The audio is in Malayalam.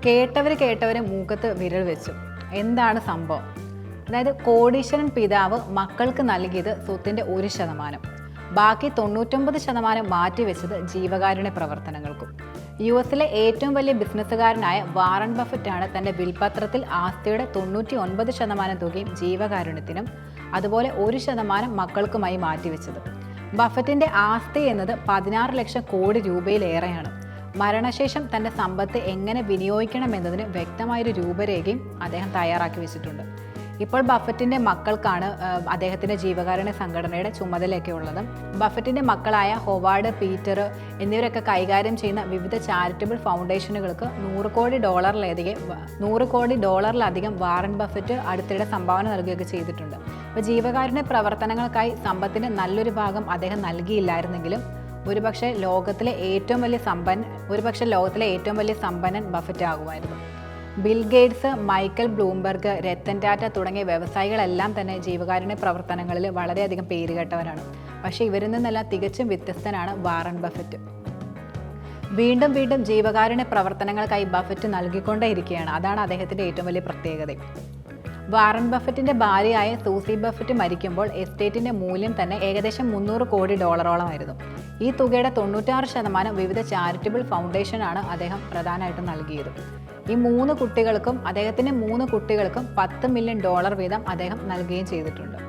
കേട്ടവര് മൂക്കത്ത് വിരൽ വെച്ചു. എന്താണ് സംഭവം? അതായത് കോടീശ്വരൻ പിതാവ് മക്കൾക്ക് നൽകിയത് സ്വത്തിൻ്റെ 1%, ബാക്കി 99% മാറ്റിവെച്ചത് ജീവകാരുണ്യ പ്രവർത്തനങ്ങൾക്കും. US ഏറ്റവും വലിയ ബിസിനസ്സുകാരനായ വാറൻ ബഫറ്റാണ് തൻ്റെ വിൽപത്രത്തിൽ ആസ്തിയുടെ 99% തുകയും ജീവകാരുണ്യത്തിനും അതുപോലെ 1% മക്കൾക്കുമായി മാറ്റിവെച്ചത്. ബഫറ്റിൻ്റെ ആസ്തി എന്നത് 16 ലക്ഷം കോടി രൂപയിലേറെയാണ്. മരണശേഷം തൻ്റെ സമ്പത്ത് എങ്ങനെ വിനിയോഗിക്കണമെന്നതിന് വ്യക്തമായൊരു രൂപരേഖയും അദ്ദേഹം തയ്യാറാക്കി വെച്ചിട്ടുണ്ട്. ഇപ്പോൾ ബഫറ്റിൻ്റെ മക്കൾക്കാണ് അദ്ദേഹത്തിൻ്റെ ജീവകാരുണ്യ സംഘടനയുടെ ചുമതലയൊക്കെ ഉള്ളത്. ബഫറ്റിൻ്റെ മക്കളായ ഹൊവാർഡ്, പീറ്റർ എന്നിവരൊക്കെ കൈകാര്യം ചെയ്യുന്ന വിവിധ ചാരിറ്റബിൾ ഫൗണ്ടേഷനുകൾക്ക് $100 കോടിയിലധികം വാറൻ ബഫറ്റ് അടുത്തിടെ സംഭാവന നൽകുകയൊക്കെ ചെയ്തിട്ടുണ്ട്. അപ്പോൾ ജീവകാരുണ്യ പ്രവർത്തനങ്ങൾക്കായി സമ്പത്തിൻ്റെ നല്ലൊരു ഭാഗം അദ്ദേഹം നൽകിയില്ലായിരുന്നെങ്കിലും ഒരുപക്ഷെ ലോകത്തിലെ ഏറ്റവും വലിയ സമ്പന്നൻ ബഫറ്റ് ആകുമായിരുന്നു. Bill Gates, Michael Bloomberg, Ratan Tata തുടങ്ങിയ വ്യവസായികളെല്ലാം തന്നെ ജീവകാരുണ്യ പ്രവർത്തനങ്ങളിൽ വളരെയധികം പേരുകേട്ടവരാണ്. പക്ഷേ ഇവരിൽ നിന്നെല്ലാം തികച്ചും വ്യത്യസ്തനാണ് വാറൻ ബഫറ്റ്. വീണ്ടും ജീവകാരുണ്യ പ്രവർത്തനങ്ങൾക്കായി ബഫറ്റ് നൽകിക്കൊണ്ടേയിരിക്കുകയാണ്. അതാണ് അദ്ദേഹത്തിൻ്റെ ഏറ്റവും വലിയ പ്രത്യേകത. വാറൻ ബഫറ്റിൻ്റെ ഭാര്യയായ സൂസി ബഫറ്റ് മരിക്കുമ്പോൾ എസ്റ്റേറ്റിൻ്റെ മൂല്യം തന്നെ ഏകദേശം $300 കോടിയോളമായിരുന്നു. ഈ തുകയുടെ 96% വിവിധ ചാരിറ്റബിൾ ഫൗണ്ടേഷനാണ് അദ്ദേഹം പ്രധാനമായിട്ടും നൽകിയത്. അദ്ദേഹത്തിൻ്റെ 3 കുട്ടികൾക്കും $10 മില്യൺ വീതം അദ്ദേഹം നൽകുകയും ചെയ്തിട്ടുണ്ട്.